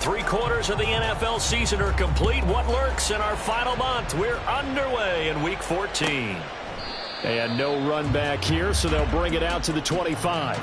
3/4 of the NFL season are complete. What lurks in our final month? We're underway in Week 14. And no run back here, so they'll bring it out to the 25.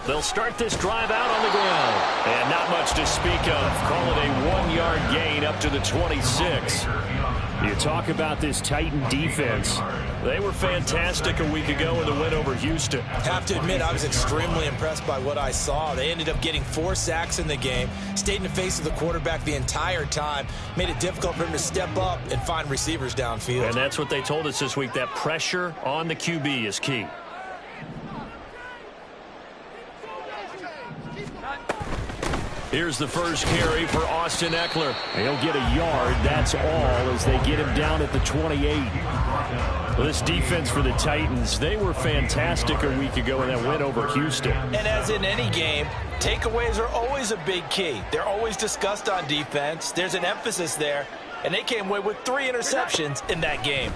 They'll start this drive out on the ground. And not much to speak of. Call it a 1-yard gain up to the 26. You talk about this Titan defense. They were fantastic a week ago in the win over Houston. Have to admit, I was extremely impressed by what I saw. They ended up getting 4 sacks in the game, stayed in the face of the quarterback the entire time, made it difficult for him to step up and find receivers downfield. And that's what they told us this week, that pressure on the QB is key. Here's the first carry for Austin Eckler. He'll get a yard, that's all, as they get him down at the 28. Well, this defense for the Titans, they were fantastic a week ago in that win over Houston. And as in any game, takeaways are always a big key. They're always discussed on defense. There's an emphasis there, and they came away with 3 interceptions in that game.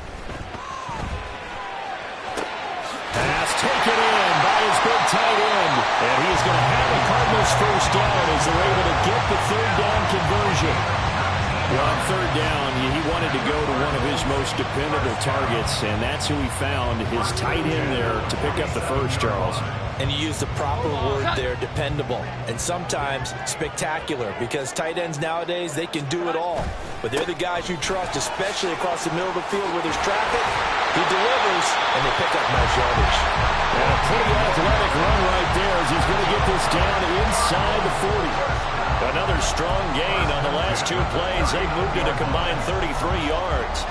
Pass taken in by his big tight end. And he's going to have a Cardinals first down as they're able to get the 3rd down conversion. Well, on 3rd down, he wanted to go to one of his most dependable targets, and that's who he found, his tight end there, to pick up the first, Charles. And you use the proper word there, dependable, and sometimes spectacular, because tight ends nowadays, they can do it all. But they're the guys you trust, especially across the middle of the field where there's traffic. He delivers, and they pick up nice yardage. And a pretty athletic run right there as he's going to get this down inside the 40. Another strong gain on the last 2 plays. They moved it a combined 33 yards.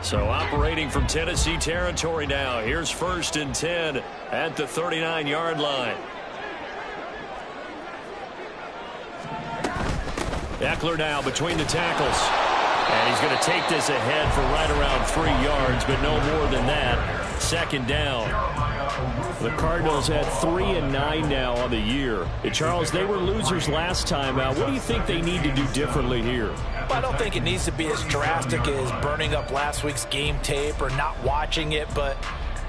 So operating from Tennessee territory now. Here's 1st and 10 at the 39-yard line. Eckler now between the tackles. And he's going to take this ahead for right around 3 yards, but no more than that. 2nd down. The Cardinals at 3-9 now on the year. Charles, they were losers last time out. What do you think they need to do differently here? I don't think it needs to be as drastic as burning up last week's game tape or not watching it, but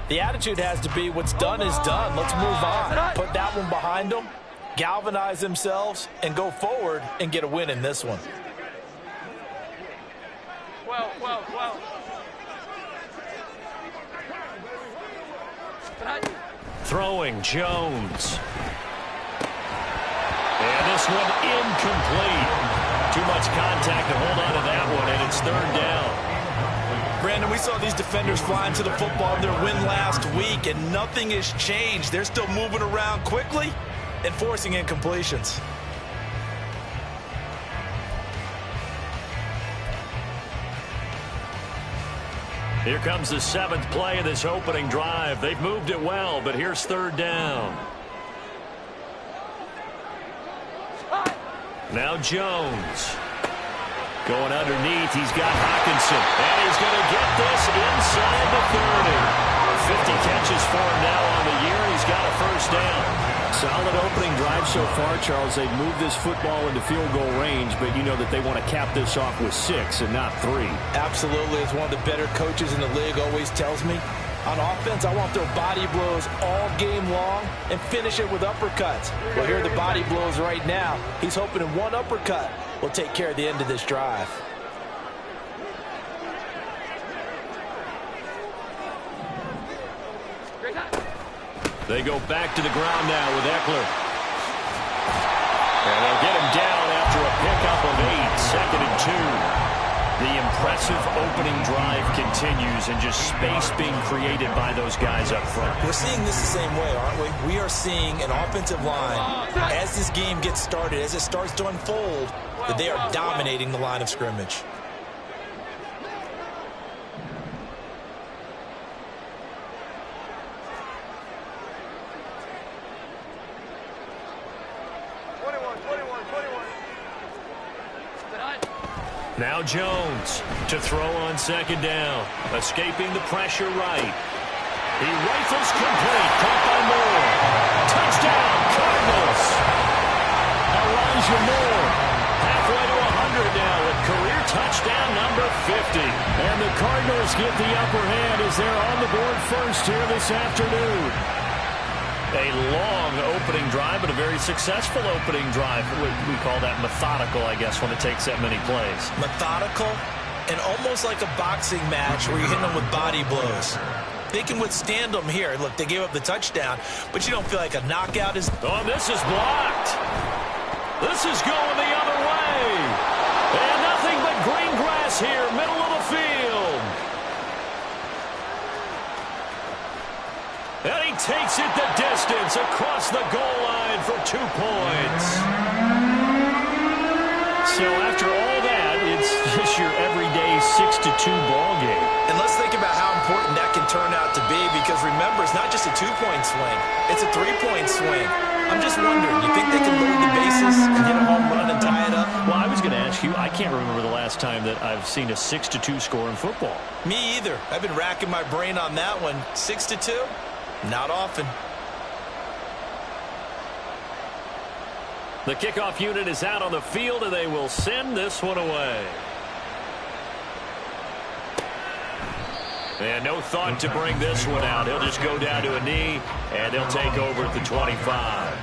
the attitude has to be what's done is done. Let's move on. Put that one behind them, galvanize themselves, and go forward and get a win in this one. Well. Throwing Jones. And this one incomplete. Too much contact to hold on to that one, and it's 3rd down. Brandon, we saw these defenders flying to the football in their win last week, and nothing has changed. They're still moving around quickly and forcing incompletions. Here comes the 7th play of this opening drive. They've moved it well, but here's 3rd down. Now Jones. Going underneath, he's got Hawkinson. And he's going to get this inside the 30. 50 catches for him now on the year. He's got a first down. Solid opening drive so far, Charles. They've moved this football into field goal range, but you know that they want to cap this off with 6 and not 3. Absolutely. As one of the better coaches in the league always tells me, on offense, I want their body blows all game long and finish it with uppercuts. Well, here are the body blows right now. He's hoping in one uppercut will take care of the end of this drive. They go back to the ground now with Eckler. And they'll get him down after a pickup of 8, 2nd and 2. The impressive opening drive continues, and just space being created by those guys up front. We're seeing this the same way, aren't we? We are seeing an offensive line, as this game gets started, as it starts to unfold, that they are dominating the line of scrimmage. Now Jones to throw on second down. Escaping the pressure right. He rifles complete. Caught by Moore. Touchdown, Cardinals. Elijah Moore halfway to 100 now with career touchdown number 50. And the Cardinals get the upper hand as they're on the board first here this afternoon. A long opening drive, but a very successful opening drive. We call that methodical, I guess, when it takes that many plays. Methodical and almost like a boxing match where you're hitting them with body blows. They can withstand them here. Look, they gave up the touchdown, but you don't feel like a knockout is... Oh, this is blocked. This is going the other way. And nothing but green grass here, middle of the field. And he takes it the distance across the goal line for 2 points. So after all that, it's just your everyday 6-2 ball game. And let's think about how important that can turn out to be, because remember, it's not just a 2-point swing. It's a 3-point swing. I'm just wondering, you think they can load the bases and hit a home run and tie it up? Well, I was going to ask you, I can't remember the last time that I've seen a 6-2 score in football. Me either. I've been racking my brain on that one. 6-2? Not often. The kickoff unit is out on the field, and they will send this one away. And no thought to bring this one out. He'll just go down to a knee, and they'll take over at the 25.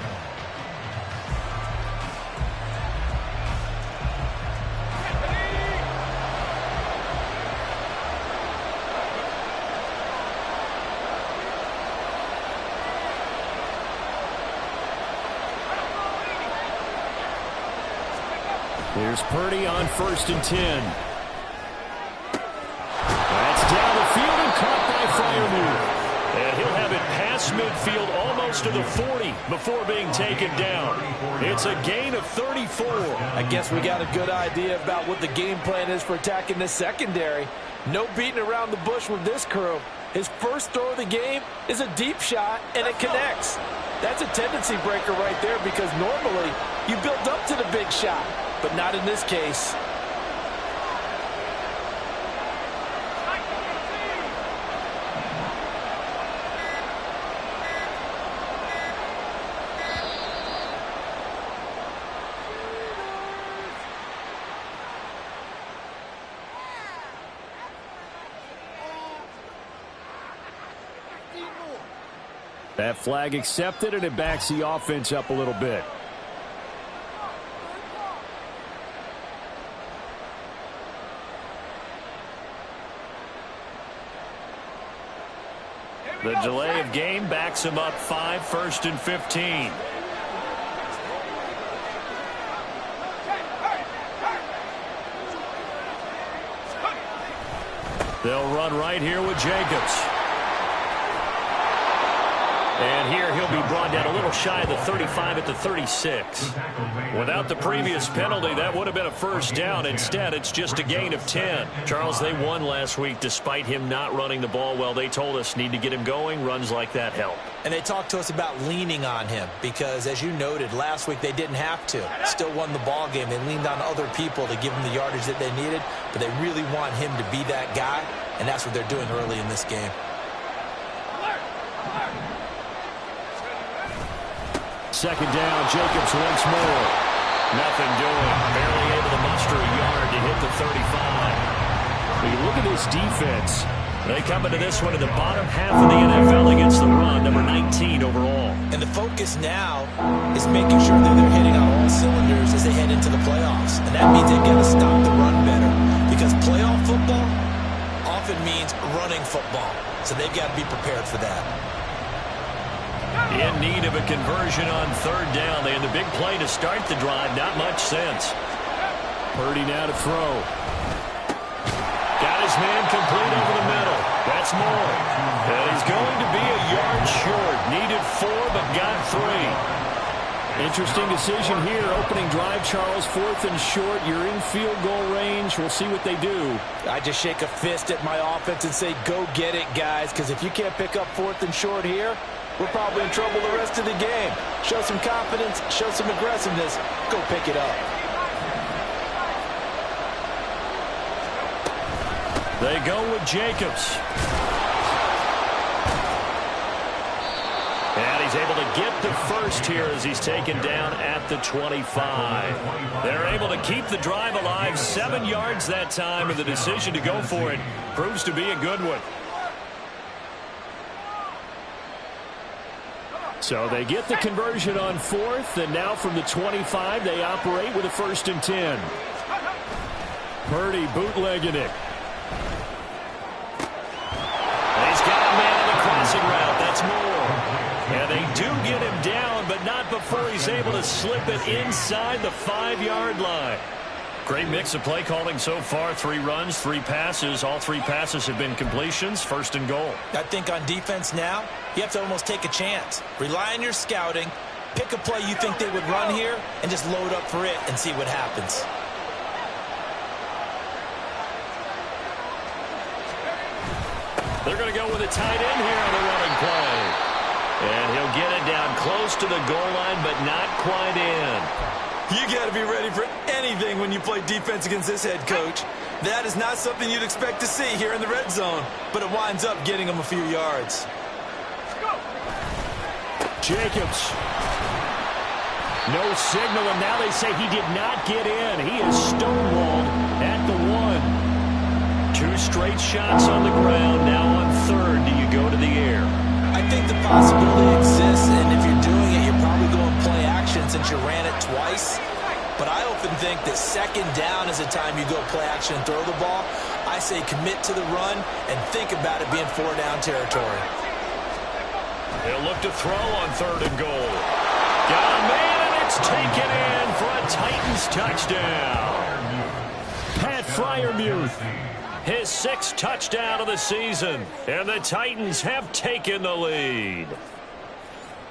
Here's Purdy on 1st and 10. That's down the field and caught by Freiermuth. And he'll have it past midfield almost to the 40 before being taken down. It's a gain of 34. I guess we got a good idea about what the game plan is for attacking this secondary. No beating around the bush with this crew. His first throw of the game is a deep shot, and it connects. That's a tendency breaker right there, because normally you build up to the big shot, but not in this case. That flag accepted, and it backs the offense up a little bit. The delay of game backs him up 5, 1st and 15. They'll run right here with Jacobs. And here he'll be brought down a little shy of the 35 at the 36. Without the previous penalty, that would have been a first down. Instead, it's just a gain of 10. Charles, they won last week despite him not running the ball well. They told us need to get him going. Runs like that help. And they talked to us about leaning on him because, as you noted, last week they didn't have to. Still won the ball game. They leaned on other people to give them the yardage that they needed, but they really want him to be that guy, and that's what they're doing early in this game. Second down, Jacobs once more. Nothing doing. Barely able to muster a yard to hit the 35. When you look at this defense, they come into this one in the bottom half of the NFL against the run, number 19 overall. And the focus now is making sure that they're hitting on all cylinders as they head into the playoffs. And that means they've got to stop the run better, because playoff football often means running football. So they've got to be prepared for that. In need of a conversion on 3rd down. They had the big play to start the drive. Not much sense. Purdy now to throw. Got his man complete over the middle. That's Moore. And he's going to be a yard short. Needed 4, but got 3. Interesting decision here. Opening drive, Charles. 4th and short. You're in field goal range. We'll see what they do. I just shake a fist at my offense and say, go get it, guys, because if you can't pick up 4th and short here, we're probably in trouble the rest of the game. Show some confidence, show some aggressiveness, go pick it up. They go with Jacobs. And he's able to get the first here as he's taken down at the 25. They're able to keep the drive alive, 7 yards that time, and the decision to go for it proves to be a good one. So they get the conversion on 4th, and now from the 25, they operate with a 1st and 10. Purdy bootlegging it. And he's got a man on the crossing route. That's more. And they do get him down, but not before he's able to slip it inside the 5-yard line. Great mix of play calling so far. 3 runs, 3 passes. All 3 passes have been completions. 1st and goal. I think on defense now, you have to almost take a chance. Rely on your scouting. Pick a play you think they would run here and just load up for it and see what happens. They're going to go with a tight end here on the running play. And he'll get it down close to the goal line, but not quite in. You got to be ready for anything when you play defense against this head coach. That is not something you'd expect to see here in the red zone, but it winds up getting him a few yards. Jacobs. No signal, and now they say he did not get in. He is stonewalled at the 1. 2 straight shots on the ground. Now on 3rd, do you go to the air? I think the possibility exists, and if you're doing it, you're probably going play action since you ran it twice. But I often think that 2nd down is the time you go play action and throw the ball. I say commit to the run and think about it being 4-down territory. They'll look to throw on 3rd and goal. Got a man, and it's taken in for a Titans touchdown. Pat Freiermuth. His 6th touchdown of the season. And the Titans have taken the lead.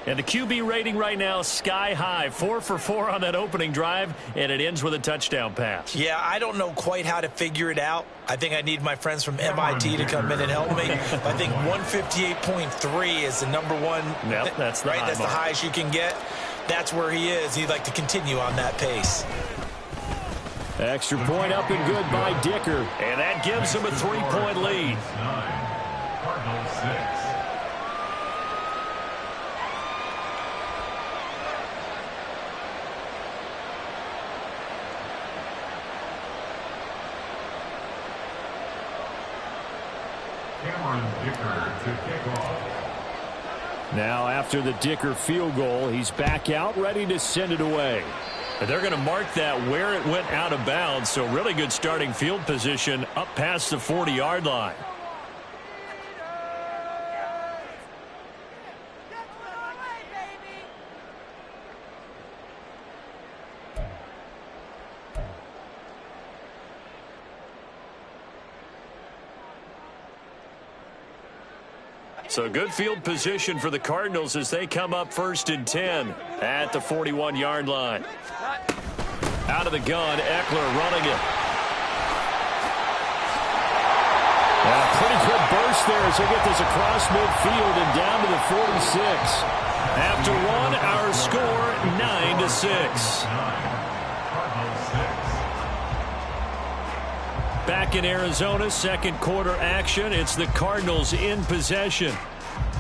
And the QB rating right now, sky high. 4 for 4 on that opening drive, and it ends with a touchdown pass. Yeah, I don't know quite how to figure it out. I think I need my friends from MIT to come in and help me. I think 158.3 is the #1. Yep, that's the right. High That's mark. the highest you can get. That's where he is. He'd like to continue on that pace. Extra point up and good by Dicker. And that gives him a 3-point lead. Cardinals 6. Now after the Dicker field goal, he's back out, ready to send it away. And they're going to mark that where it went out of bounds, so really good starting field position up past the 40-yard line. So good field position for the Cardinals as they come up 1st and 10 at the 41-yard line. Out of the gun, Eckler running it. And a pretty good burst there as they get this across midfield and down to the 46. After 1, our score 9-6. Back in Arizona, 2nd quarter action. It's the Cardinals in possession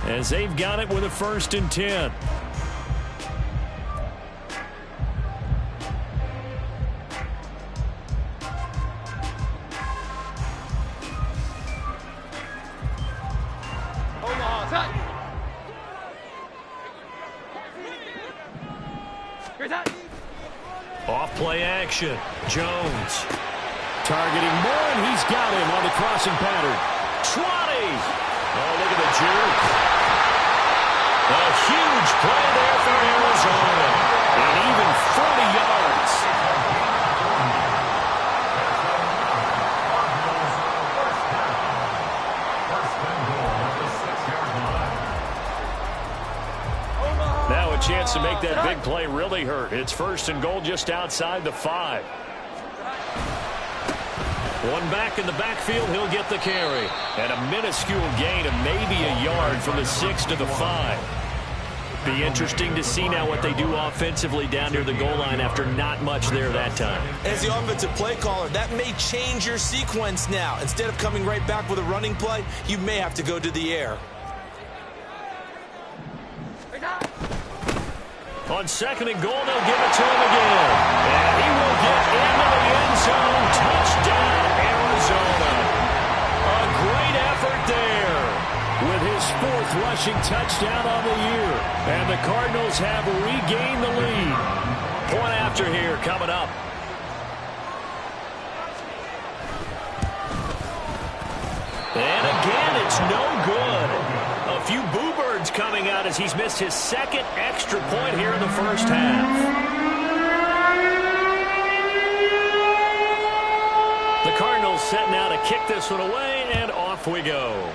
as they've got it with a 1st and 10. Off play action. Jones. Targeting Moore, and he's got him on the crossing pattern. 20! Oh, look at the juke. A huge play there for Arizona. And even 40 yards. Now a chance to make that big play really hurt. It's 1st and goal just outside the 5. One back in the backfield, he'll get the carry. And a minuscule gain of maybe a yard from the 6 to the 5. Be interesting to see now what they do offensively down near the goal line after not much there that time. As the offensive play caller, that may change your sequence now. Instead of coming right back with a running play, you may have to go to the air. On second and goal, they'll give it to him again. And he will get into the end zone. Touchdown, Arizona. A great effort there with his 4th rushing touchdown on the year. And the Cardinals have regained the lead. Point after here coming up. And again, it's no good. A few boo birds coming out as he's missed his 2nd extra point here in the first half. The Cardinals set now to kick this one away, and off we go.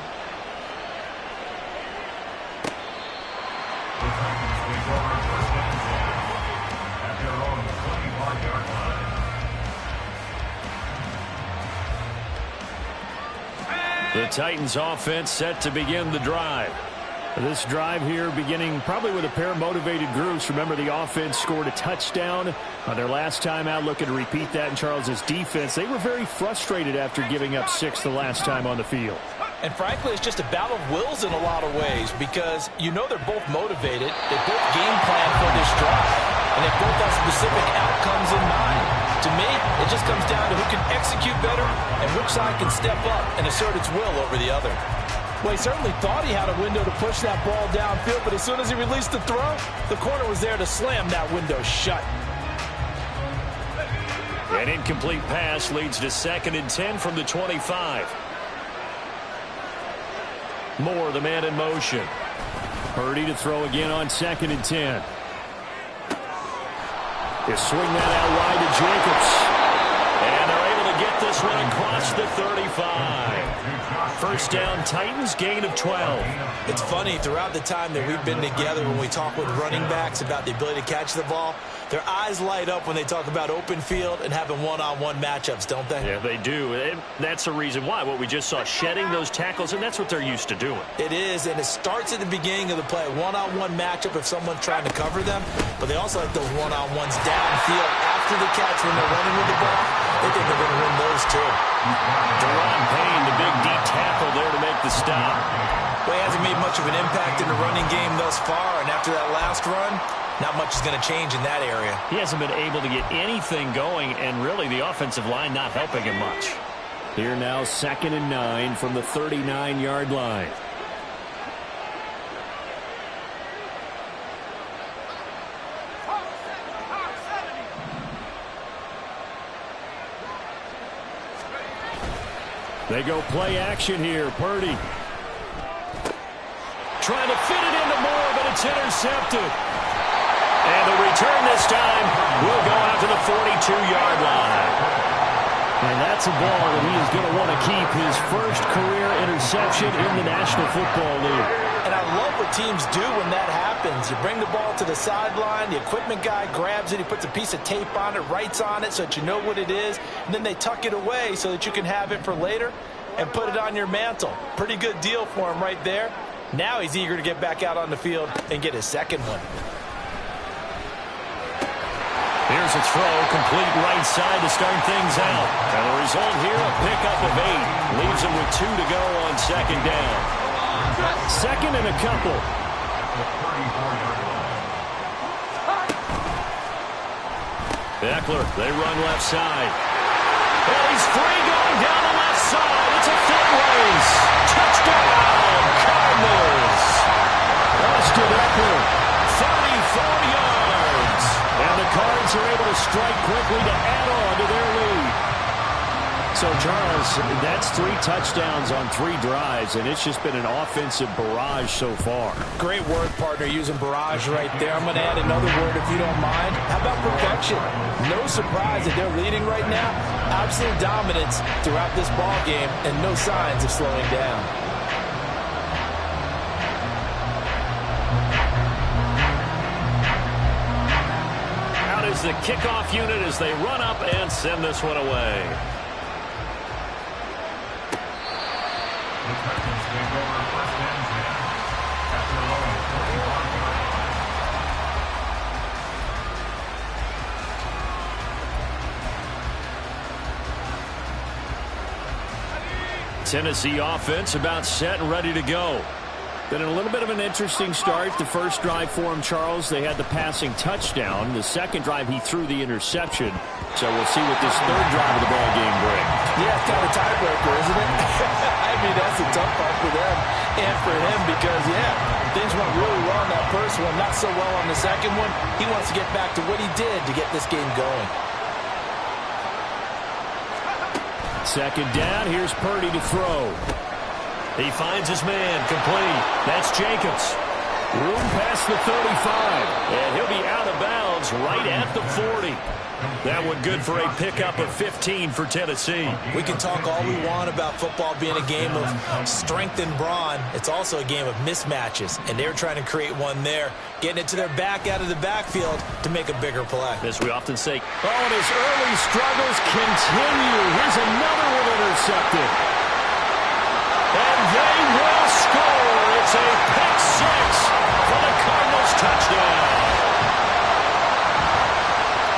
The Titans offense set to begin the drive. This drive here beginning probably with a pair of motivated groups. Remember, the offense scored a touchdown on their last time out, looking to repeat that in Charles' defense. They were very frustrated after giving up 6 the last time on the field. And frankly, it's just a battle of wills in a lot of ways because you know they're both motivated. They both game plan for this drive, and they both have specific outcomes in mind. To me, it just comes down to who can execute better and which side can step up and assert its will over the other. Well, he certainly thought he had a window to push that ball downfield, but as soon as he released the throw, the corner was there to slam that window shut. An incomplete pass leads to 2nd and 10 from the 25. Moore, the man in motion. Purdy to throw again on 2nd and 10. They swing that out wide to Jacobs. And they're able to get this one across the 35. First down, Titans, gain of 12. It's funny, throughout the time that we've been together when we talk with running backs about the ability to catch the ball, their eyes light up when they talk about open field and having one-on-one matchups, don't they? Yeah, they do. And that's the reason why. What we just saw, shedding those tackles, and that's what they're used to doing. It is, and it starts at the beginning of the play. One-on-one matchup if someone's trying to cover them, but they also like those one-on-ones downfield after the catch when they're running with the ball. They think they're going to win those too. Deron Payne, the big D tackle there to make the stop. Well, he hasn't made much of an impact in the running game thus far, and after that last run, not much is going to change in that area. He hasn't been able to get anything going, and really the offensive line not helping him much. Here now, 2nd and 9 from the 39-yard line. They go play action here. Purdy trying to fit it into Moore, but it's intercepted. And the return this time will go out to the 42-yard line. And that's a ball that he is going to want to keep, his first career interception in the National Football League. And I love what teams do when that happens. You bring the ball to the sideline, the equipment guy grabs it, he puts a piece of tape on it, writes on it so that you know what it is, and then they tuck it away so that you can have it for later and put it on your mantle. Pretty good deal for him right there. Now he's eager to get back out on the field and get his second one. Here's a throw, complete right side to start things out. And the result here, a pickup of 8. Leaves him with 2 to go on 2nd down. 2nd and a couple. Eckler, they run left side. And he's free going down the left side. It's a foot race. Touchdown, Cardinals. Austin Eckler. 34 yards. And the Cards are able to strike quickly to add on to their lead. So, Charles, that's 3 touchdowns on 3 drives, and it's just been an offensive barrage so far. Great word, partner, using barrage right there. I'm going to add another word if you don't mind. How about perfection? No surprise that they're leading right now. Absolute dominance throughout this ball game and no signs of slowing down. Out is the kickoff unit as they run up and send this one away. Tennessee offense about set and ready to go. Been a little bit of an interesting start. The first drive for him, Charles, they had the passing touchdown. The second drive, he threw the interception. So we'll see what this third drive of the ball game brings. Yeah, it's kind of a tiebreaker, isn't it? I mean, that's a tough part for them and for him because, things went really well in that first one, not so well on the second one. He wants to get back to what he did to get this game going. Second down, here's Purdy to throw. He finds his man, complete. That's Jacobs. Room past the 35. And he'll be out of bounds right at the 40. That one good for a pickup of 15 for Tennessee. We can talk all we want about football being a game of strength and brawn. It's also a game of mismatches, and they're trying to create one there, getting it to their back out of the backfield to make a bigger play. As we often say, and his early struggles continue. Here's another one intercepted. And they will score. It's a pick six for the Cardinals touchdown.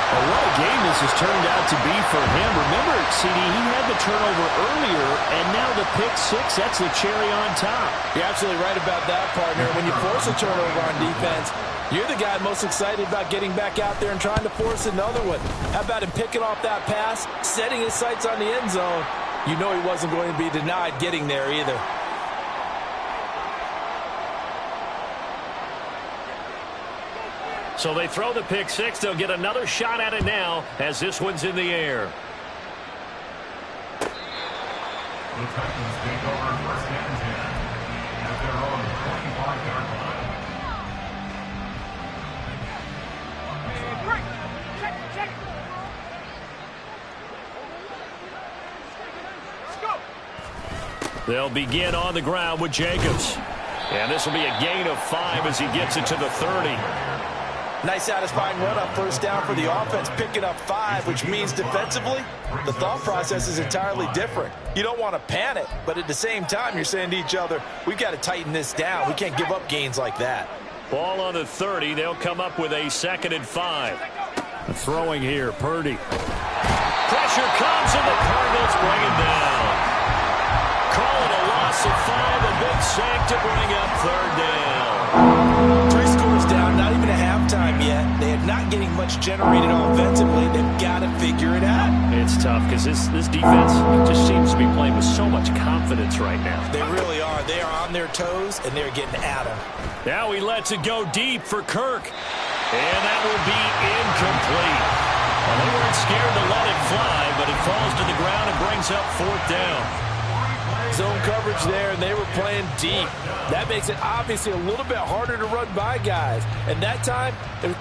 Well, what a game this has turned out to be for him. Remember, CD, he had the turnover earlier, and now the pick six, that's the cherry on top. You're absolutely right about that, partner. When you force a turnover on defense, you're the guy most excited about getting back out there and trying to force another one. How about him picking off that pass, setting his sights on the end zone? You know he wasn't going to be denied getting there either. So they throw the pick six. They'll get another shot at it now as this one's in the air. The Titans take over first and 10 at their own 25-yard line. They'll begin on the ground with Jacobs. And this will be a gain of 5 as he gets it to the 30. Nice satisfying run on first down for the offense, picking up 5, which means defensively, the thought process is entirely different. You don't want to panic, but at the same time, you're saying to each other, we've got to tighten this down. We can't give up gains like that. Ball on the 30. They'll come up with a 2nd and 5. Throwing here, Purdy. Pressure comes, and the Cardinals bring him down. Call it a loss of 5, a big sack to bring up 3rd down. 3 scores down, not even at halftime yet. They are not getting much generated offensively. They've got to figure it out. It's tough because this defense just seems to be playing with so much confidence right now. They really are. They are on their toes, and they're getting at them. Now he lets it go deep for Kirk. And that will be incomplete. Well, they weren't scared to let it fly, but it falls to the ground and brings up 4th down. Zone coverage there, and they were playing deep. That makes it obviously a little bit harder to run by guys. And that time, it was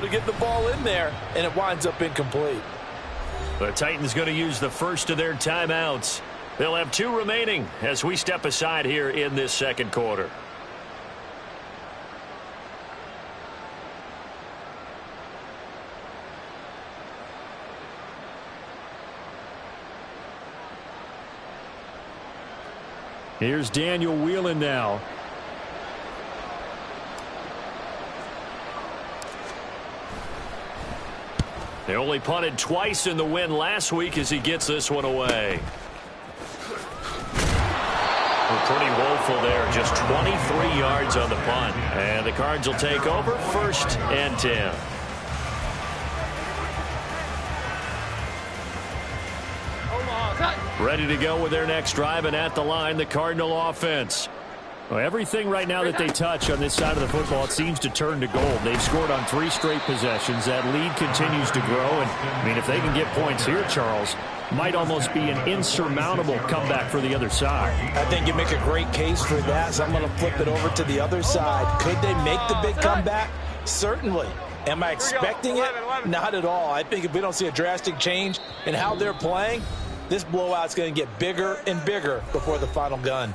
to get the ball in there, and it winds up incomplete. The Titans going to use the first of their timeouts. They'll have 2 remaining as we step aside here in this 2nd quarter. Here's Daniel Whelan now. They only punted twice in the win last week as he gets this one away. Well, pretty woeful there. Just 23 yards on the punt. And the Cards will take over 1st and 10. Ready to go with their next drive, and at the line, the Cardinal offense. Well, everything right now that they touch on this side of the football, it seems to turn to gold. They've scored on 3 straight possessions. That lead continues to grow. And, I mean, if they can get points here, Charles, might almost be an insurmountable comeback for the other side. I think you make a great case for that, so I'm going to flip it over to the other side. Could they make the big comeback? Certainly. Am I expecting it? Not at all. I think if we don't see a drastic change in how they're playing, this blowout's going to get bigger and bigger before the final gun.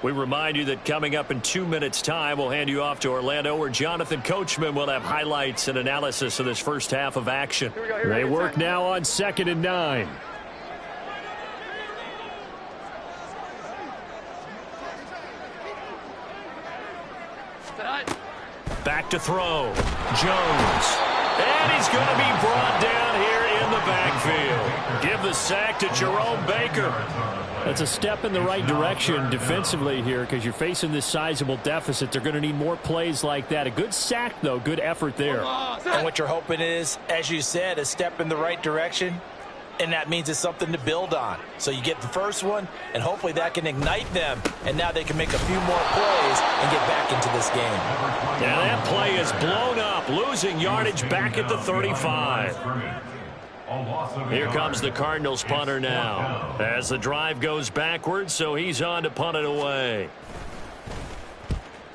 We remind you that coming up in 2 minutes' time, we'll hand you off to Orlando, where Jonathan Coachman will have highlights and analysis of this first half of action. They work now on 2nd and 9. Back to throw. Jones. And he's going to be brought down here in the backfield. Give the sack to Jerome Baker. That's a step in the right direction defensively here, because you're facing this sizable deficit. They're going to need more plays like that. A good sack, though. Good effort there. And what you're hoping is, as you said, a step in the right direction. And that means it's something to build on. So you get the first one, and hopefully that can ignite them. And now they can make a few more plays and get back into this game. Now that play is blown up, losing yardage back at the 35. Here comes the Cardinals punter now, as the drive goes backwards, so he's on to punt it away.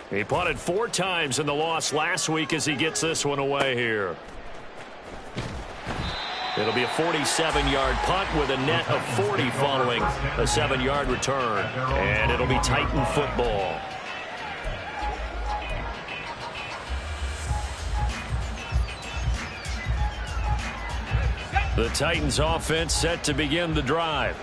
He punted 4 times in the loss last week as he gets this one away here. It'll be a 47-yard punt with a net of 40 following a 7-yard return. And it'll be Titan football. The Titans offense set to begin the drive.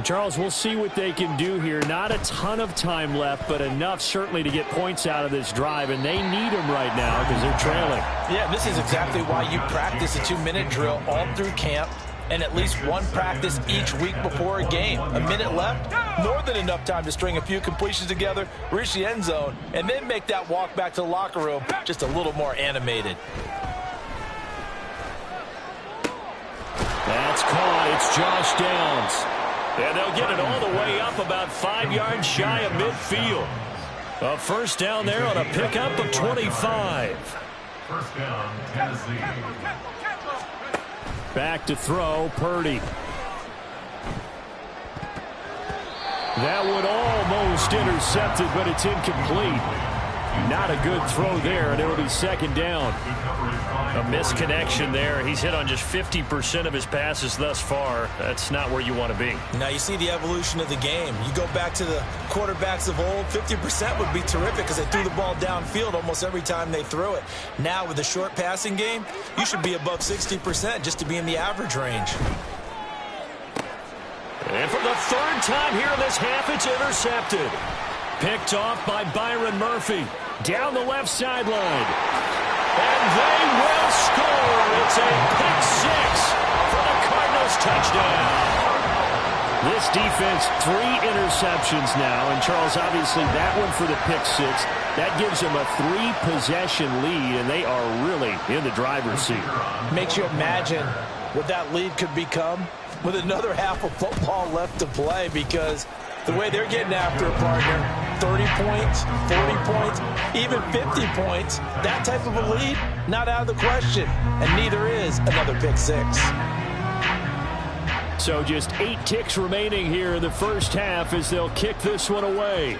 Charles, we'll see what they can do here. Not a ton of time left, but enough certainly to get points out of this drive, and they need them right now because they're trailing. Yeah, this is exactly why you practice a 2-minute drill all through camp and at least one practice each week before a game. A minute left, more than enough time to string a few completions together, reach the end zone, and then make that walk back to the locker room just a little more animated. That's caught. It's Josh Downs. And they'll get it all the way up about 5 yards shy of midfield. A first down there on a pickup of 25. First down, Tennessee. Back to throw, Purdy. That one almost intercepted, but it's incomplete. Not a good throw there, and it'll be 2nd down. A misconnection there. He's hit on just 50% of his passes thus far. That's not where you want to be. Now you see the evolution of the game. You go back to the quarterbacks of old, 50% would be terrific because they threw the ball downfield almost every time they threw it. Now with the short passing game, you should be above 60% just to be in the average range. And for the 3rd time here in this half, it's intercepted. Picked off by Byron Murphy. Down the left sideline. And they will score. It's a pick 6 for the Cardinals touchdown. This defense, 3 interceptions now. And, Charles, obviously that one for the pick 6. That gives them a 3-possession lead, and they are really in the driver's seat. Makes you imagine what that lead could become with another half of football left to play, because the way they're getting after a partner, 30 points, 40 points, even 50 points, that type of a lead, not out of the question. And neither is another pick 6. So just 8 ticks remaining here in the first half as they'll kick this one away.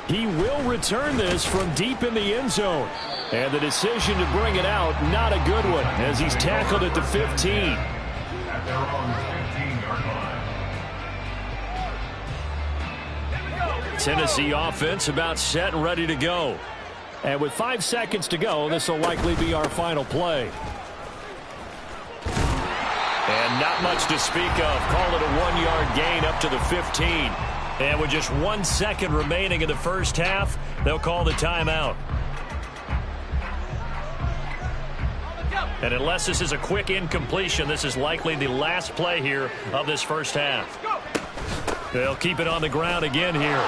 He will return this from deep in the end zone. And the decision to bring it out, not a good one, as he's tackled at the 15. At their own 15-yard line. Tennessee offense about set and ready to go. And with 5 seconds to go, this will likely be our final play. And not much to speak of. Call it a 1-yard gain up to the 15. And with just 1 second remaining in the first half, they'll call the timeout. And unless this is a quick incompletion, this is likely the last play here of this first half. They'll keep it on the ground again here.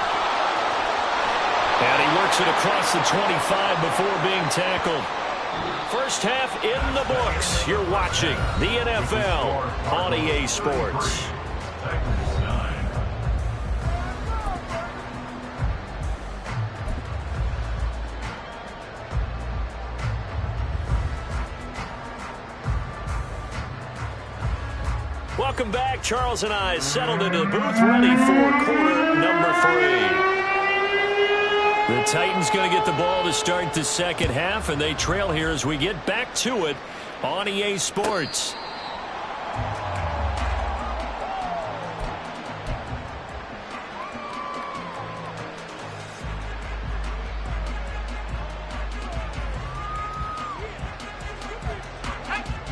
And he works it across the 25 before being tackled. First half in the books. You're watching the NFL on EA Sports. Welcome back. Charles and I settled into the booth, ready for quarter number 3. The Titans going to get the ball to start the second half, and they trail here as we get back to it on EA Sports.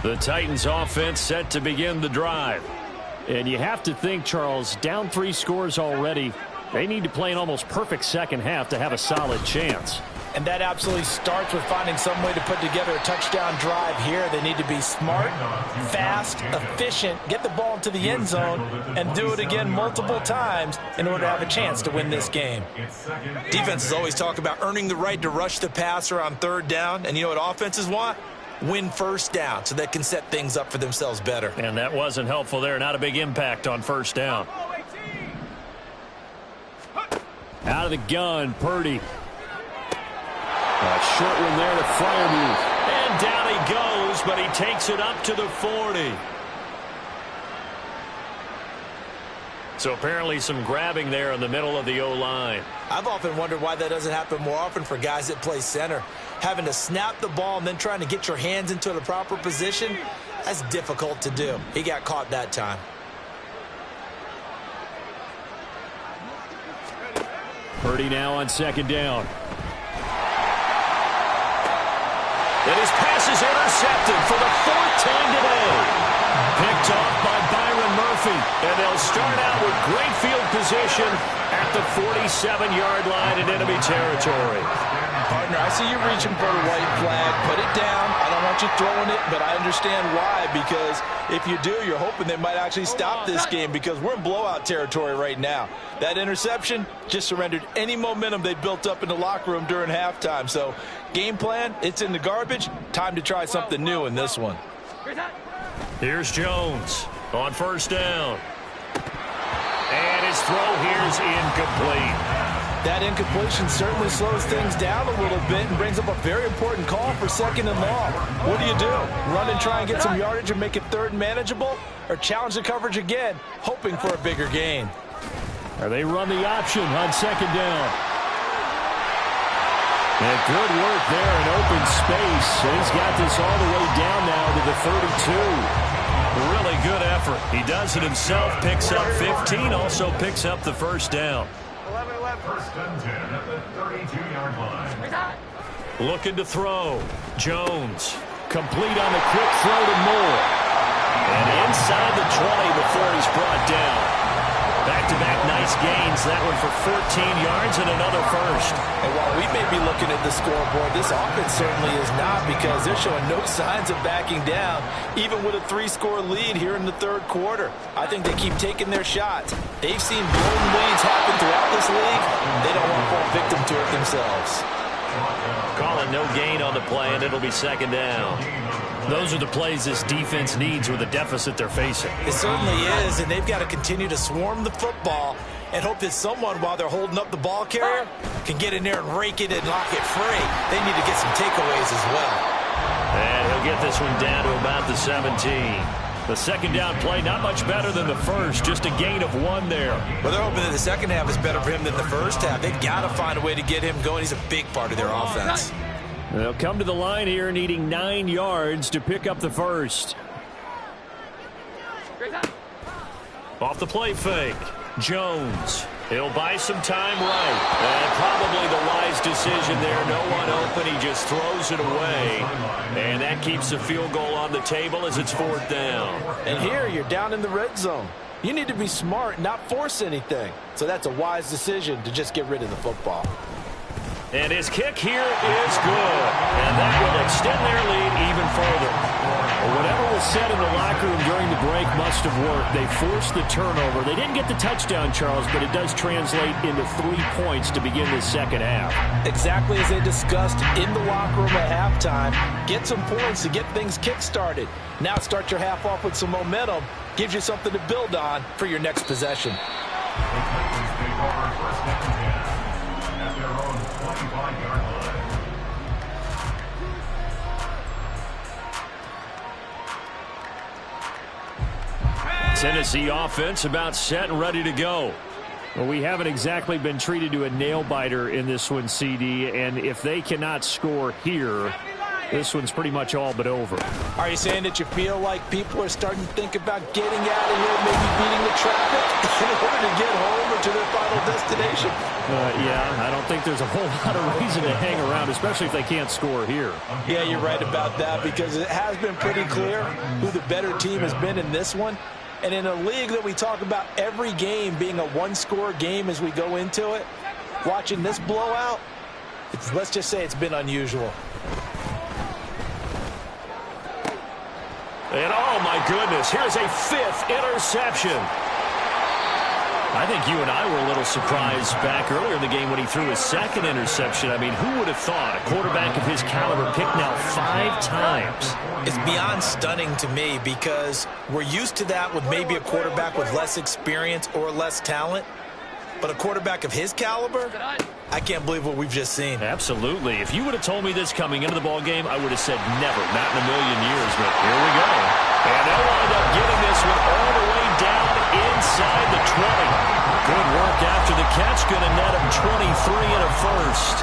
The Titans offense set to begin the drive. And you have to think, Charles, down 3 scores already. They need to play an almost perfect second half to have a solid chance. And that absolutely starts with finding some way to put together a touchdown drive here. They need to be smart, fast, efficient, get the ball into the end zone, and do it again multiple times in order to have a chance to win this game. Defenses always talk about earning the right to rush the passer on 3rd down. And you know what offenses want? Win 1st down so they can set things up for themselves better. And that wasn't helpful there. Not a big impact on 1st down. Out of the gun, Purdy. A short one there to Freiermuth. And down he goes, but he takes it up to the 40. So apparently some grabbing there in the middle of the O-line. I've often wondered why that doesn't happen more often for guys that play center. Having to snap the ball and then trying to get your hands into the proper position, that's difficult to do. He got caught that time. Purdy now on 2nd down. And his pass is intercepted for the 4th time today. Picked off by Byron Murphy. And they'll start out with great field position at the 47-yard line in enemy territory. Partner, I see you reaching for the white flag. Put it down. I don't want you throwing it, but I understand why. Because if you do, you're hoping they might actually stop this game because we're in blowout territory right now. That interception just surrendered any momentum they built up in the locker room during halftime. So game plan, it's in the garbage. Time to try something new in this one. Here's Jones on 1st down. And his throw here's incomplete. That incompletion certainly slows things down a little bit and brings up a very important call for 2nd and long. What do? Run and try and get some yardage and make it 3rd manageable? Or challenge the coverage again, hoping for a bigger gain? Or they run the option on 2nd down. And good work there in open space. And he's got this all the way down now to the 32. Really good effort. He does it himself, picks up 15, also picks up the 1st down. 1st and 10 at the 32-yard line. Looking to throw. Jones. Complete on the quick throw to Moore. And inside the 20 before he's brought down. Back-to-back nice gains. That one for 14 yards and another 1st. And while we may be looking at the scoreboard, this offense certainly is not because they're showing no signs of backing down, even with a 3-score lead here in the 3rd quarter. I think they keep taking their shots. They've seen blown leads happen throughout this league. They don't want to fall victim to it themselves. Call it no gain on the play, and it'll be 2nd down. Those are the plays this defense needs with the deficit they're facing. It certainly is, and they've got to continue to swarm the football and hope that someone, while they're holding up the ball carrier, can get in there and rake it and lock it free. They need to get some takeaways as well. And he'll get this one down to about the 17. The 2nd down play, not much better than the 1st, just a gain of 1 there. Well, they're hoping that the 2nd half is better for him than the 1st half. They've got to find a way to get him going. He's a big part of their offense. They'll come to the line here needing 9 yards to pick up the 1st. Off the play fake. Jones. He'll buy some time right. And probably the wise decision there. No one open. He just throws it away. And that keeps the field goal on the table as it's 4th down. And here you're down in the red zone. You need to be smart, not force anything. So that's a wise decision to just get rid of the football. And his kick here is good. And that will extend their lead even further. Well, whatever was said in the locker room during the break must have worked. They forced the turnover. They didn't get the touchdown, Charles, but it does translate into 3 points to begin the 2nd half. Exactly as they discussed in the locker room at halftime. Get some points to get things kick-started. Now start your half off with some momentum. Gives you something to build on for your next possession. The Titans take over 1st and 10 at their own 25-yard line. Tennessee offense about set and ready to go. Well, we haven't exactly been treated to a nail-biter in this one, CD, and if they cannot score here, This one's pretty much all but over. Are you saying that you feel like people are starting to think about getting out of here, maybe beating the traffic in order to get home or to their final destination? Yeah, I don't think there's a whole lot of reason to hang around, especially if they can't score here. Yeah, you're right about that, because it has been pretty clear who the better team has been in this one. And in a league that we talk about every game being a one-score game as we go into it, watching this blowout, let's just say it's been unusual. And oh my goodness, here's a 5th interception. I think you and I were a little surprised back earlier in the game when he threw his 2nd interception. I mean, who would have thought a quarterback of his caliber picked now 5 times? It's beyond stunning to me, because we're used to that with maybe a quarterback with less experience or less talent. But a quarterback of his caliber, I can't believe what we've just seen. Absolutely. If you would have told me this coming into the ball game, I would have said never, not in a million years. But here we go. And they'll wind up getting this one all the way down inside the 20. Good work after the catch. Going to net him 23 and a first.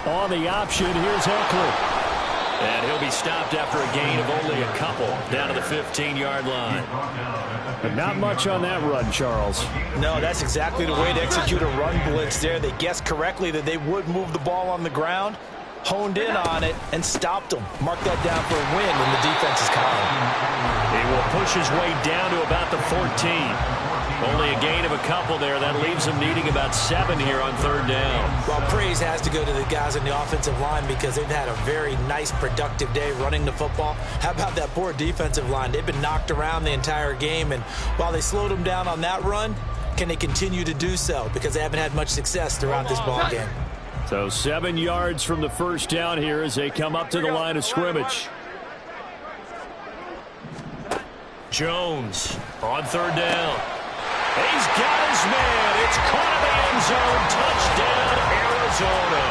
On the option, here's Eckler. And he'll be stopped after a gain of only a couple down to the 15-yard line. But not much on that run, Charles. No, that's exactly the way to execute a run blitz there. They guessed correctly that they would move the ball on the ground, honed in on it, and stopped them. Mark that down for a win in the defense's column. He will push his way down to about the 14. Only a gain of a couple there. That leaves him needing about 7 here on 3rd down. Well, praise has to go to the guys on the offensive line, because they've had a very nice, productive day running the football. How about that poor defensive line? They've been knocked around the entire game, and while they slowed them down on that run, can they continue to do so? Because they haven't had much success throughout this ball game. So 7 yards from the 1st down here as they come up to the line of scrimmage. Jones on 3rd down. He's got his man. It's caught in the end zone. Touchdown, Arizona.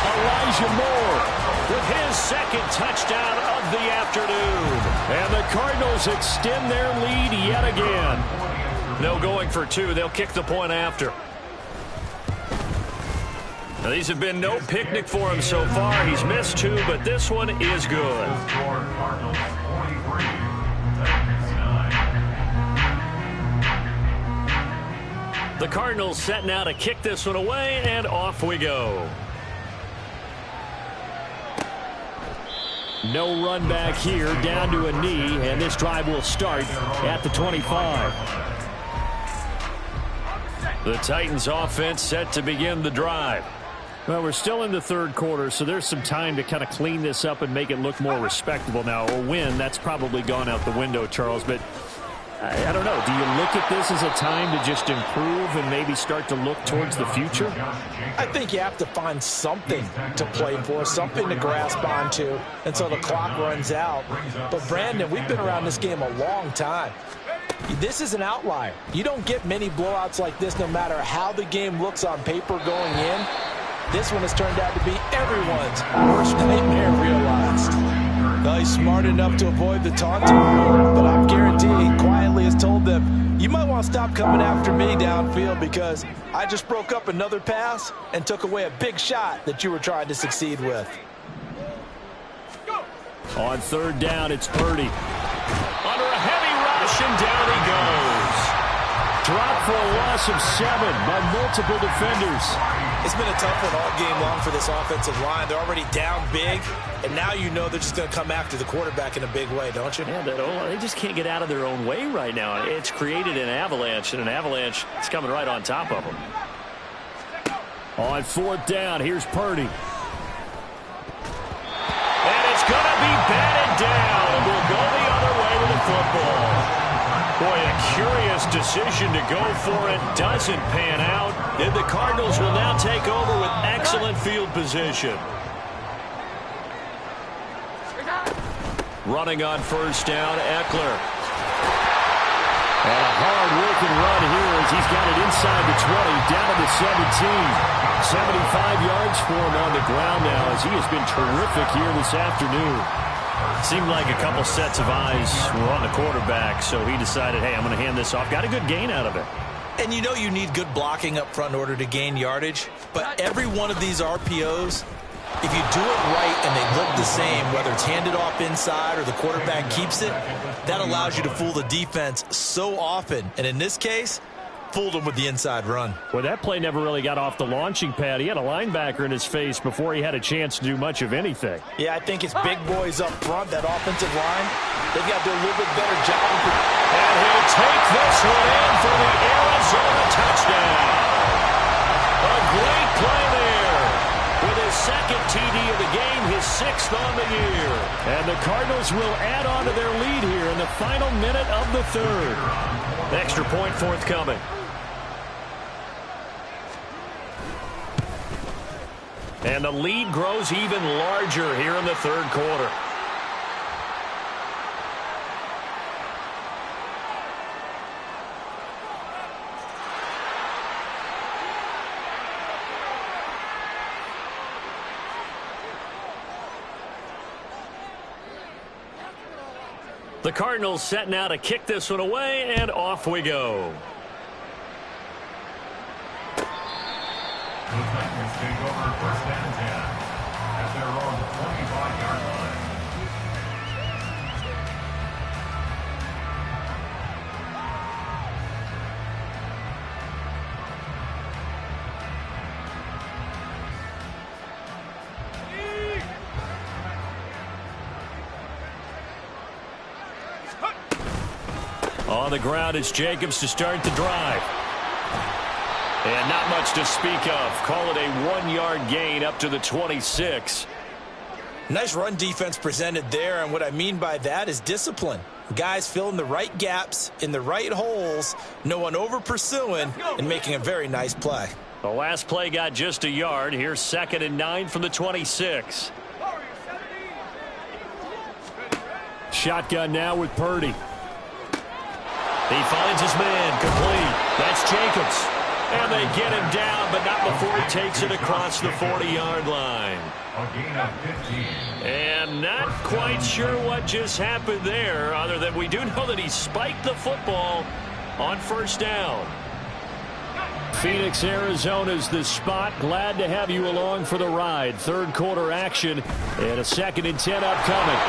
Elijah Moore With his 2nd touchdown of the afternoon. And the Cardinals extend their lead yet again. No going for 2. They'll kick the point after. Now, these have been no picnic for him so far. He's missed 2, but this one is good. The Cardinals set now to kick this one away, and off we go. No run back here, down to a knee, and this drive will start at the 25. The Titans offense set to begin the drive. Well, we're still in the 3rd quarter, so there's some time to kind of clean this up and make it look more respectable now. A win, that's probably gone out the window, Charles, but I don't know. Do you look at this as a time to just improve and maybe start to look towards the future? I think you have to find something to play for, something to grasp onto until the clock runs out. But, Brandon, we've been around this game a long time. This is an outlier. You don't get many blowouts like this no matter how the game looks on paper going in. This one has turned out to be everyone's worst nightmare realized. Well, he's smart enough to avoid the taunting, but I guarantee he quietly has told them, you might want to stop coming after me downfield, because I just broke up another pass and took away a big shot that you were trying to succeed with. On 3rd down, it's Purdy. Under a heavy rush, and down he goes. Dropped for a loss of 7 by multiple defenders. It's been a tough one all game long for this offensive line. They're already down big, and now you know they're just going to come after the quarterback in a big way, don't you? Yeah, they just can't get out of their own way right now. It's created an avalanche, and an avalanche is coming right on top of them. On 4th down, here's Purdy. And it's going to be batted down. We'll go the other way with the football. Boy, a curious decision to go for it. Doesn't pan out. And the Cardinals will now take over with excellent field position. Running on 1st down, Eckler. And a hard-working run here as he's got it inside the 20, down to the 17. 75 yards for him on the ground now as he has been terrific here this afternoon. Seemed like a couple sets of eyes were on the quarterback, so he decided, hey, I'm going to hand this off. Got a good gain out of it. And you know you need good blocking up front in order to gain yardage. But every one of these RPOs, if you do it right and they look the same, whether it's handed off inside or the quarterback keeps it, that allows you to fool the defense so often. And in this case, fooled them with the inside run. Well, that play never really got off the launching pad. He had a linebacker in his face before he had a chance to do much of anything. Yeah, I think it's big boys up front, that offensive line. They've got to do a little bit better job. And he'll take this one in for the Arizona touchdown. A great play there. With his second TD of the game, his 6th on the year. And the Cardinals will add on to their lead here in the final minute of the 3rd. Extra point forthcoming. And the lead grows even larger here in the 3rd quarter. The Cardinals setting out to kick this one away, and off we go. The Titans take over 1st and 10 at their own 25-yard line. On the ground, it's Jacobs to start the drive. And not much to speak of. Call it a 1-yard gain up to the 26. Nice run defense presented there, and what I mean by that is discipline. Guys filling the right gaps in the right holes, no one over pursuing, and making a very nice play. The last play got just a yard. Here's 2nd and 9 from the 26. Shotgun now with Purdy. He finds his man, complete. That's Jacobs. And they get him down, but not before he takes it across the 40-yard line. A gain of 15. And not quite sure what just happened there, other than we do know that he spiked the football on 1st down. Phoenix, Arizona's the spot. Glad to have you along for the ride. 3rd quarter action and a 2nd and 10 upcoming.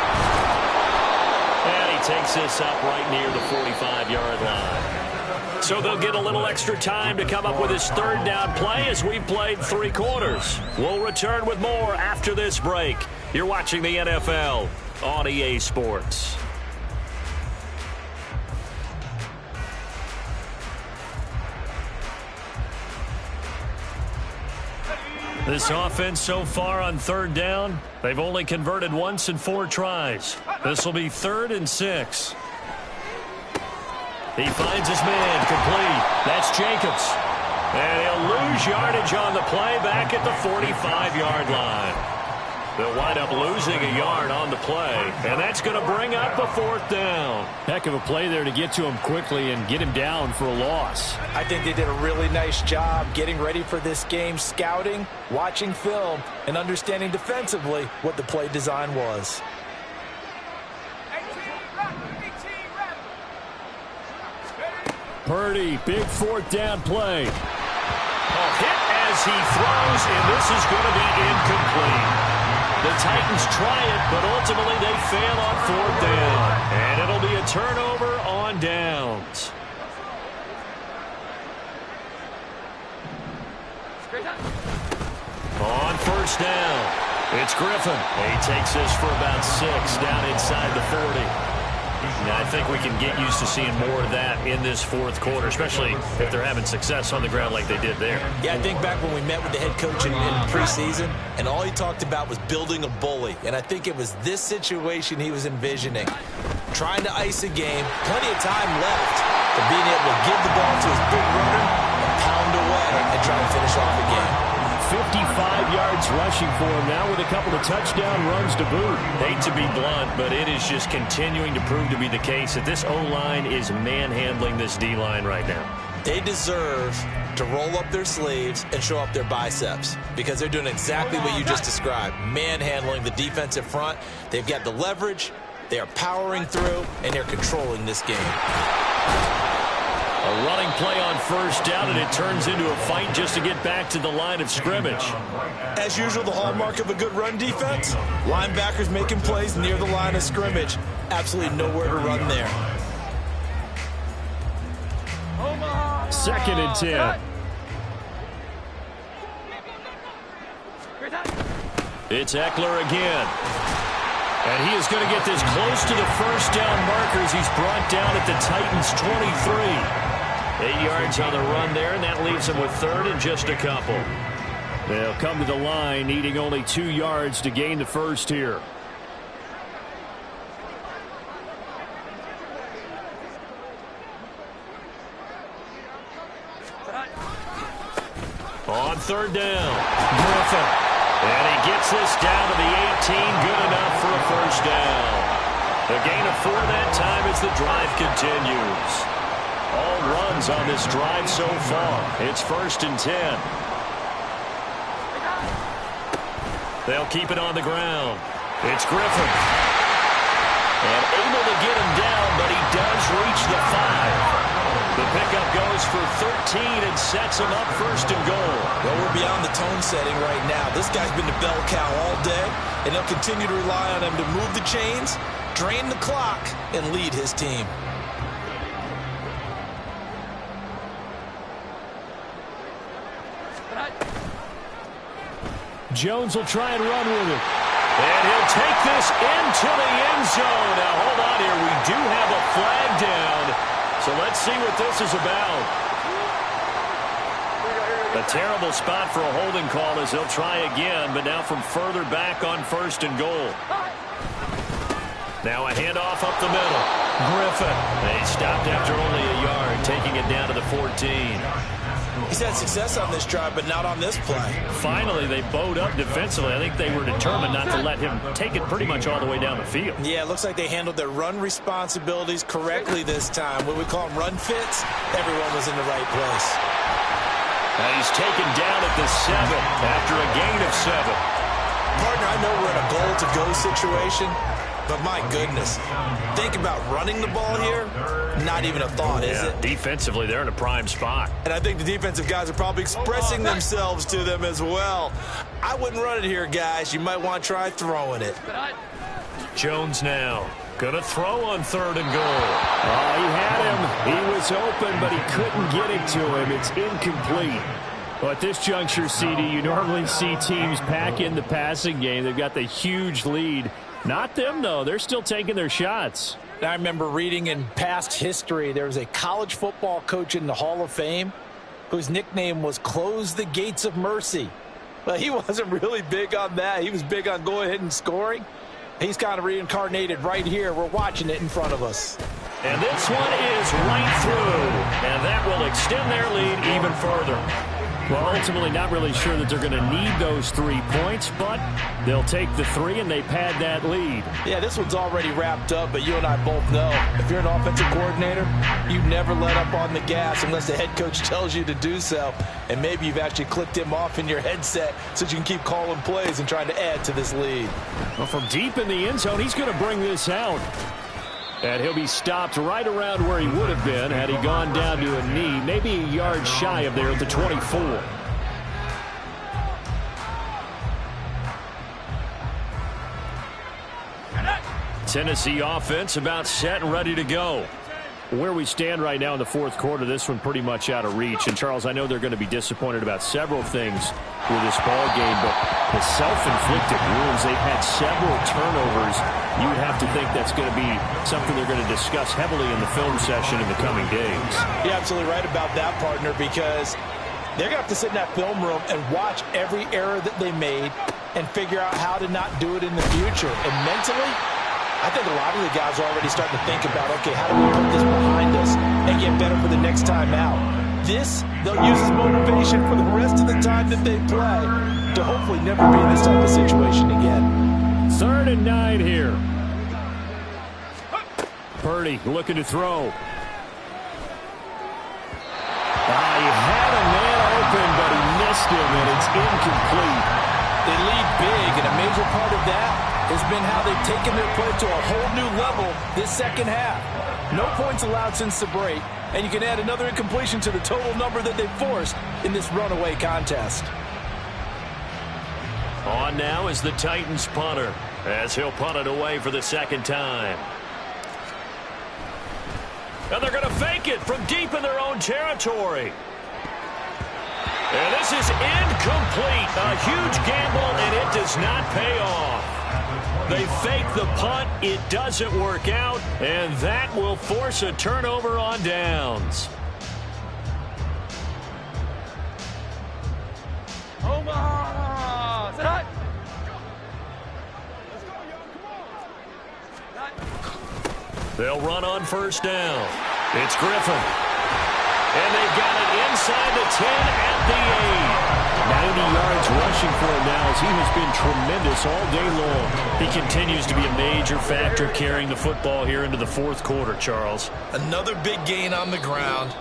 And he takes this up right near the 45-yard line. So they'll get a little extra time to come up with his 3rd down play as we've played 3 quarters. We'll return with more after this break. You're watching the NFL on EA Sports. This offense so far on 3rd down, they've only converted once in 4 tries. This will be 3rd and 6. He finds his man, complete. That's Jacobs. And he'll lose yardage on the play back at the 45-yard line. They'll wind up losing a yard on the play, and that's going to bring up a 4th down. Heck of a play there to get to him quickly and get him down for a loss. I think they did a really nice job getting ready for this game, scouting, watching film, and understanding defensively what the play design was. Purdy, big 4th down play. A hit as he throws, and this is going to be incomplete. The Titans try it, but ultimately they fail on 4th down. And it'll be a turnover on downs. On 1st down, it's Griffin. He takes this for about 6 down inside the 40. Now, I think we can get used to seeing more of that in this 4th quarter, especially if they're having success on the ground like they did there. Yeah, I think back when we met with the head coach in preseason, and all he talked about was building a bully. And I think it was this situation he was envisioning. Trying to ice a game, plenty of time left, but being able to give the ball to his big runner and pound away and try to finish off the game. 55 yards rushing for him now with a couple of touchdown runs to boot. Hate to be blunt, but it is just continuing to prove to be the case that this O-line is manhandling this D-line right now. They deserve to roll up their sleeves and show up their biceps because they're doing exactly what you just described, manhandling the defensive front. They've got the leverage, they are powering through, and they're controlling this game. A running play on first down, and it turns into a fight just to get back to the line of scrimmage. As usual, the hallmark of a good run defense, linebackers making plays near the line of scrimmage. Absolutely nowhere to run there. 2nd and 10. It's Eckler again. And he is going to get this close to the first down markers. He's brought down at the Titans' 23. 8 yards on the run there, and that leaves him with 3rd and just a couple. They'll come to the line, needing only 2 yards to gain the first here. On 3rd down, Griffin. And he gets this down to the 18, good enough for a first down. The gain of 4 that time as the drive continues. All runs on this drive so far. It's 1st and 10. They'll keep it on the ground. It's Griffin. And able to get him down, but he does reach the 5. The pickup goes for 13 and sets him up 1st and goal. Well, we're beyond the tone setting right now. This guy's been the bell cow all day, and they'll continue to rely on him to move the chains, drain the clock, and lead his team. Jones will try and run with it. And he'll take this into the end zone. Now, hold on here. We do have a flag down. So let's see what this is about. A terrible spot for a holding call as he'll try again, but now from further back on 1st and goal. Now a handoff up the middle. Griffin. They stopped after only a yard, taking it down to the 14. He's had success on this drive, but not on this play. Finally, they bowed up defensively. I think they were determined not to let him take it pretty much all the way down the field. Yeah, it looks like they handled their run responsibilities correctly this time. What we call them run fits, everyone was in the right place. Now he's taken down at the 7 after a gain of 7. Partner, I know we're in a goal-to-go situation, but my goodness, think about running the ball here. Not even a thought, is it? Defensively, they're in a prime spot. And I think the defensive guys are probably expressing themselves to them as well. I wouldn't run it here, guys. You might want to try throwing it. Jones now. Gonna throw on 3rd and goal. Oh, he had him. He was open, but he couldn't get it to him. It's incomplete. Well, at this juncture, CD, you normally see teams pack in the passing game. They've got the huge lead. Not them, though. They're still taking their shots. I remember reading in past history, there was a college football coach in the Hall of Fame whose nickname was Close the Gates of Mercy. Well, he wasn't really big on that. He was big on going ahead and scoring. He's kind of reincarnated right here. We're watching it in front of us. And this one is right through. And that will extend their lead even further. Well, ultimately not really sure that they're going to need those 3 points, but they'll take the 3 and they pad that lead. Yeah, this one's already wrapped up, but you and I both know if you're an offensive coordinator, you never let up on the gas unless the head coach tells you to do so. And maybe you've actually clicked him off in your headset so you can keep calling plays and trying to add to this lead. Well, from deep in the end zone, he's going to bring this out. And he'll be stopped right around where he would have been had he gone down to a knee, maybe a yard shy of there at the 24. Tennessee offense about set and ready to go. Where we stand right now in the 4th quarter, this one pretty much out of reach. And, Charles, I know they're going to be disappointed about several things with this ball game, but the self-inflicted wounds, they've had several turnovers. You would have to think that's going to be something they're going to discuss heavily in the film session in the coming days. You're absolutely right about that, partner, because they're going to have to sit in that film room and watch every error that they made and figure out how to not do it in the future. And mentally, I think a lot of the guys are already starting to think about, okay, how do we put this behind us and get better for the next time out? This, they'll use as motivation for the rest of the time that they play to hopefully never be in this type of situation again. 3rd and 9 here. Purdy looking to throw. He had a man open, but he missed him, and it's incomplete. They lead big, and a major part of that has been how they've taken their play to a whole new level this second half. No points allowed since the break, and you can add another incompletion to the total number that they've forced in this runaway contest. On now is the Titans punter, as he'll punt it away for the second time. And they're going to fake it from deep in their own territory. And this is incomplete. A huge gamble, and it does not pay off. They fake the punt. It doesn't work out, and that will force a turnover on downs. Omaha! Set. They'll run on first down. It's Griffin. And they've got it inside the 10 at the 8. 90 yards rushing for him now as he has been tremendous all day long. He continues to be a major factor carrying the football here into the fourth quarter, Charles. Another big gain on the ground.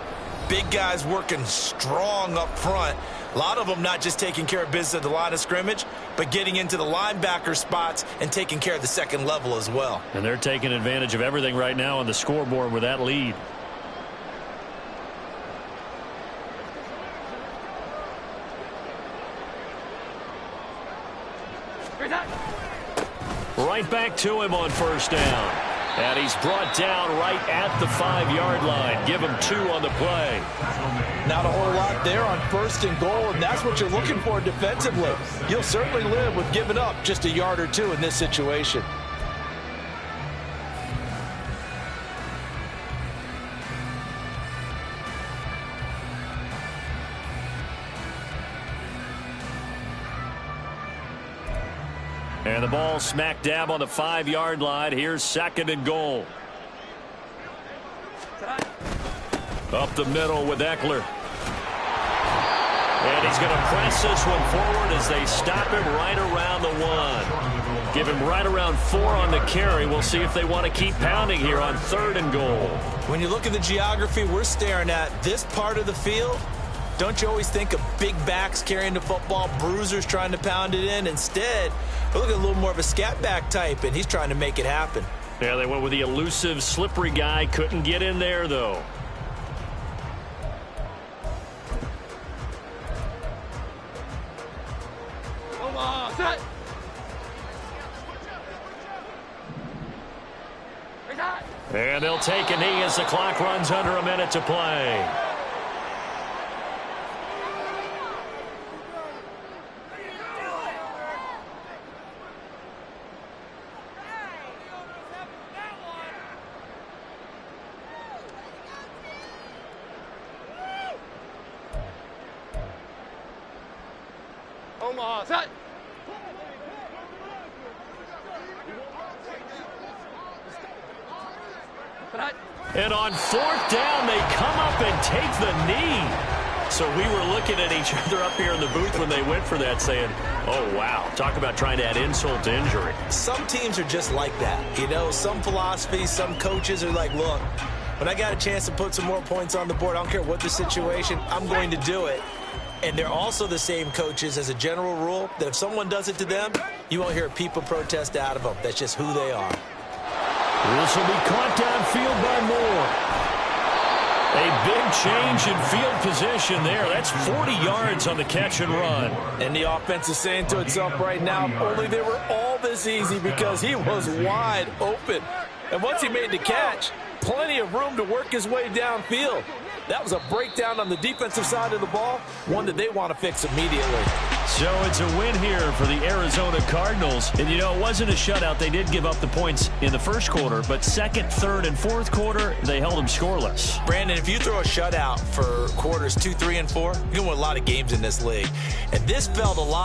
Big guys working strong up front. A lot of them not just taking care of business at the line of scrimmage, but getting into the linebacker spots and taking care of the second level as well. And they're taking advantage of everything right now on the scoreboard with that lead. Right back to him on first down. And he's brought down right at the 5-yard line. Give him 2 on the play. Not a whole lot there on first and goal, and that's what you're looking for defensively. You'll certainly live with giving up just a yard or 2 in this situation. And the ball smack dab on the 5-yard line. Here's second and goal. Up the middle with Eckler. And he's going to press this one forward as they stop him right around the 1. Give him right around 4 on the carry. We'll see if they want to keep pounding here on third and goal. When you look at the geography we're staring at, this part of the field, don't you always think of big backs carrying the football, bruisers trying to pound it in? Instead, we're looking at a little more of a scat back type, and he's trying to make it happen. Yeah, they went with the elusive, slippery guy. Couldn't get in there, though. Omaha! Set. And they'll take a knee as the clock runs under a minute to play. Omaha! Set. And on fourth down, they come up and take the knee. So we were looking at each other up here in the booth when they went for that saying, oh, wow, talk about trying to add insult to injury. Some teams are just like that. You know, some philosophies, some coaches are like, look, when I got a chance to put some more points on the board, I don't care what the situation, I'm going to do it. And they're also the same coaches as a general rule that if someone does it to them, you won't hear people protest out of them. That's just who they are. This will be caught downfield by Moore. A big change in field position there. That's 40 yards on the catch and run. And the offense is saying to itself right now, only they were all this easy because he was wide open. And once he made the catch, plenty of room to work his way downfield. That was a breakdown on the defensive side of the ball, one that they want to fix immediately. So it's a win here for the Arizona Cardinals. And, you know, it wasn't a shutout. They did give up the points in the first quarter, but second, third, and fourth quarter, they held them scoreless. Brandon, if you throw a shutout for quarters 2, 3, and 4, you're going to win a lot of games in this league. And this felt a lot